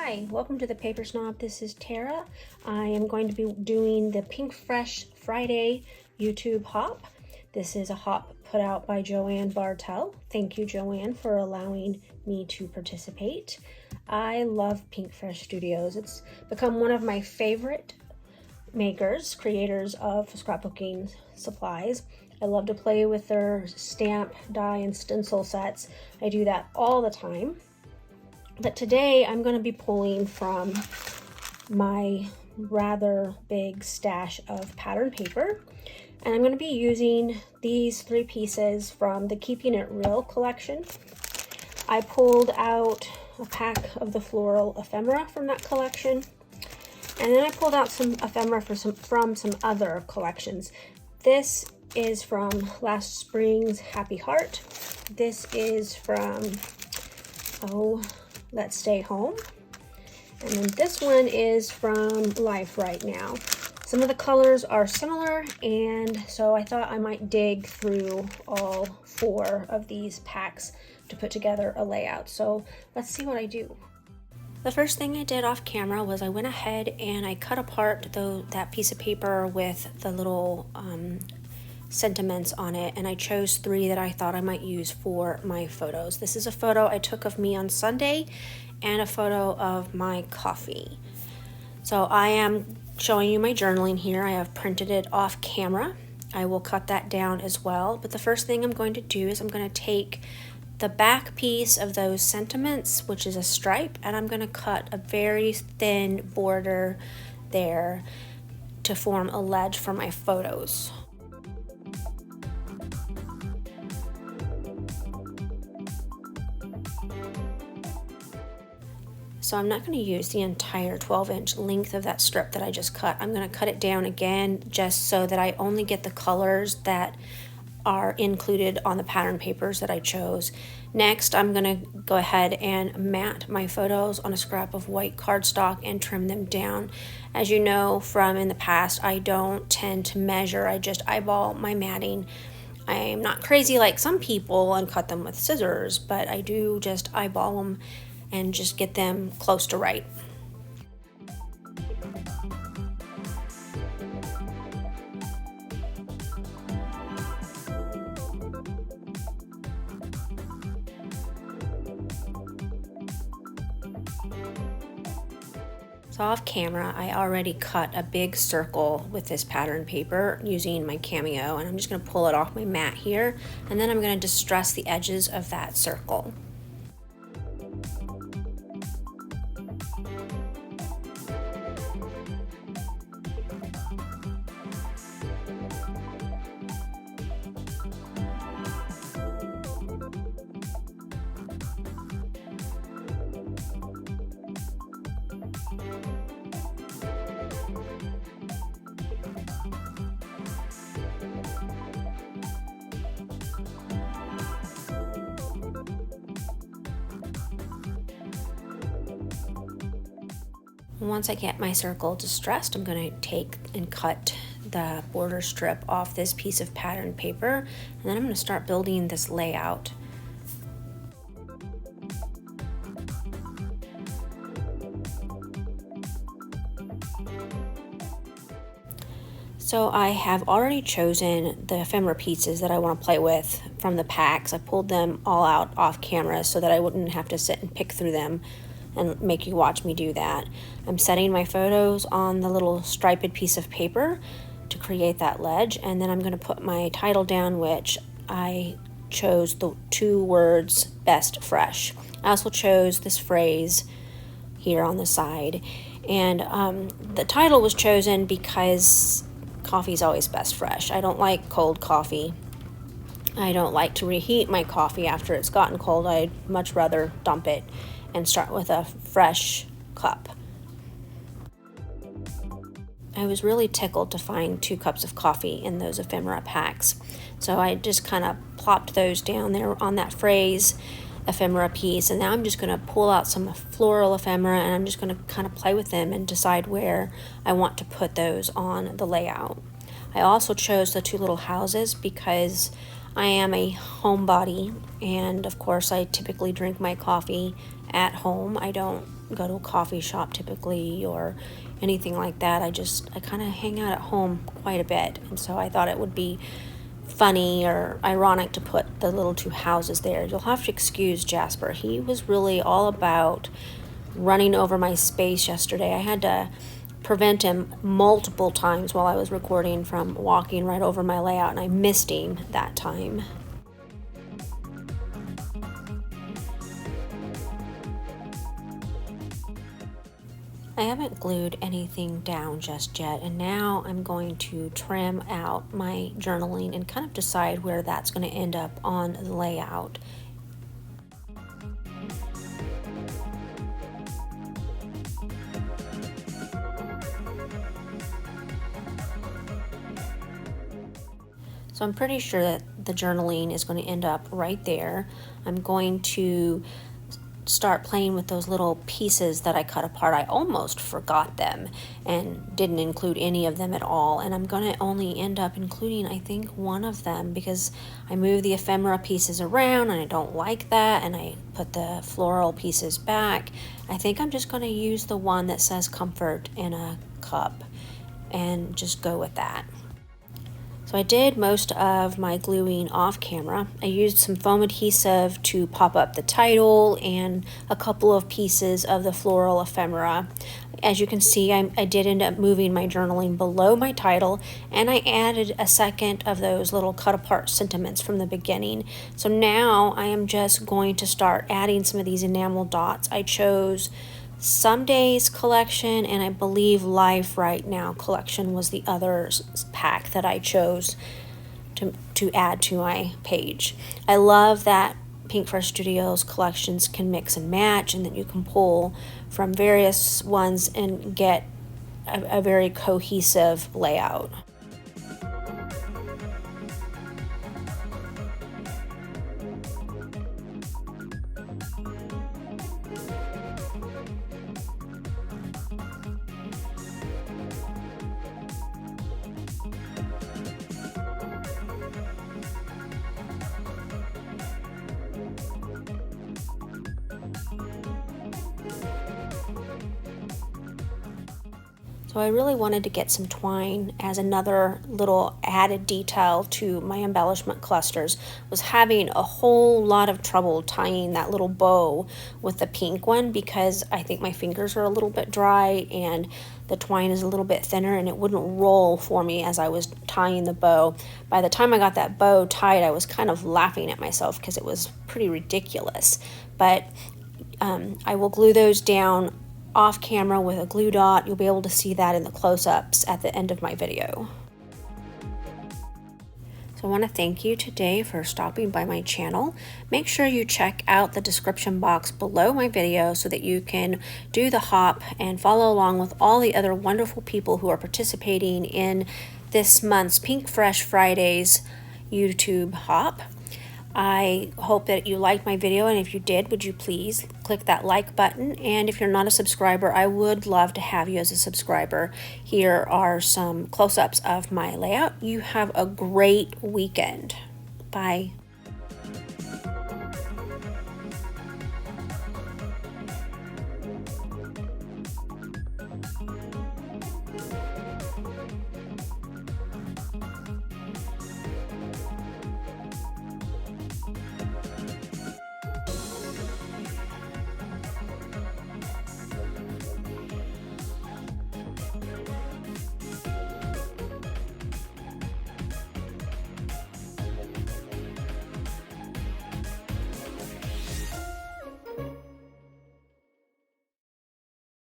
Hi, welcome to the Paper Snob. This is Tara. I am going to be doing the PinkFresh Friday YouTube hop. This is a hop put out by Joanne Bartel. Thank you, Joanne, for allowing me to participate. I love PinkFresh Studios. It's become one of my favorite creators of scrapbooking supplies. I love to play with their stamp, die, and stencil sets. I do that all the time. But today I'm going to be pulling from my rather big stash of pattern paper, and I'm going to be using these 3 pieces from the Keeping It Real collection. I pulled out a pack of the floral ephemera from that collection, and then I pulled out some ephemera from some other collections. This is from last spring's Happy Heart. This is from Let's Stay Home. And then this one is from Life Right Now. Some of the colors are similar, and so I thought I might dig through all 4 of these packs to put together a layout. So let's see what I do. The first thing I did off camera was I went ahead and I cut apart that piece of paper with the little sentiments on it, and I chose 3 that I thought I might use for my photos. This is a photo I took of me on Sunday and a photo of my coffee. So I am showing you my journaling here. I have printed it off camera. I will cut that down as well, but the first thing I'm going to do is I'm going to take the back piece of those sentiments, which is a stripe, and I'm going to cut a very thin border there to form a ledge for my photos. So I'm not going to use the entire 12-inch length of that strip that I just cut. I'm going to cut it down again just so that I only get the colors that are included on the pattern papers that I chose. Next, I'm going to go ahead and mat my photos on a scrap of white cardstock and trim them down. As you know from in the past, I don't tend to measure. I just eyeball my matting. I am not crazy like some people and cut them with scissors, but I do just eyeball them and just get them close to right. So off camera, I already cut a big circle with this pattern paper using my Cameo, and I'm just going to pull it off my mat here, and then I'm going to distress the edges of that circle. Once I get my circle distressed, I'm going to take and cut the border strip off this piece of pattern paper, and then I'm going to start building this layout. So I have already chosen the ephemera pieces that I want to play with from the packs. I pulled them all out off camera so that I wouldn't have to sit and pick through them and make you watch me do that. I'm setting my photos on the little striped piece of paper to create that ledge, and then I'm going to put my title down, which I chose the 2 words best fresh. I also chose this phrase here on the side, and the title was chosen because coffee is always best fresh. I don't like cold coffee. I don't like to reheat my coffee after it's gotten cold. I'd much rather dump it and start with a fresh cup. I was really tickled to find 2 cups of coffee in those ephemera packs. So I just kind of plopped those down there on that phrase ephemera piece, and now I'm just going to pull out some floral ephemera, and I'm just going to kind of play with them and decide where I want to put those on the layout. I also chose the 2 little houses because I am a homebody, and of course I typically drink my coffee at home. I don't go to a coffee shop typically or anything like that. I kind of hang out at home quite a bit, and so I thought it would be funny or ironic to put the little two houses there. You'll have to excuse Jasper. He was really all about running over my space yesterday. I had to prevent him multiple times while I was recording from walking right over my layout, and I missed him that time. I haven't glued anything down just yet, and now I'm going to trim out my journaling and kind of decide where that's going to end up on the layout. So I'm pretty sure that the journaling is going to end up right there. I'm going to start playing with those little pieces that I cut apart. I almost forgot them and didn't include any of them at all, and I'm going to only end up including, I think, one of them because I moved the ephemera pieces around and I don't like that, and I put the floral pieces back. I think I'm just going to use the one that says comfort in a cup and just go with that. So I did most of my gluing off camera. I used some foam adhesive to pop up the title and a couple of pieces of the floral ephemera. As you can see, I did end up moving my journaling below my title, and I added a second of those little cut apart sentiments from the beginning. So now I am just going to start adding some of these enamel dots. I chose Somedays collection, and I believe Life Right Now collection was the other pack that I chose to add to my page. I love that PinkFresh Studios collections can mix and match, and that you can pull from various ones and get a very cohesive layout. So I really wanted to get some twine as another little added detail to my embellishment clusters. Was having a whole lot of trouble tying that little bow with the pink one because I think my fingers are a little bit dry and the twine is a little bit thinner, and it wouldn't roll for me as I was tying the bow. By the time I got that bow tied, I was kind of laughing at myself because it was pretty ridiculous. But I will glue those down off camera with a glue dot. You'll be able to see that in the close-ups at the end of my video. So I want to thank you today for stopping by my channel. Make sure you check out the description box below my video so that you can do the hop and follow along with all the other wonderful people who are participating in this month's PinkFresh Fridays YouTube hop. I hope that you liked my video, and if you did, would you please click that like button? And if you're not a subscriber, I would love to have you as a subscriber. Here are some close-ups of my layout. You have a great weekend. Bye.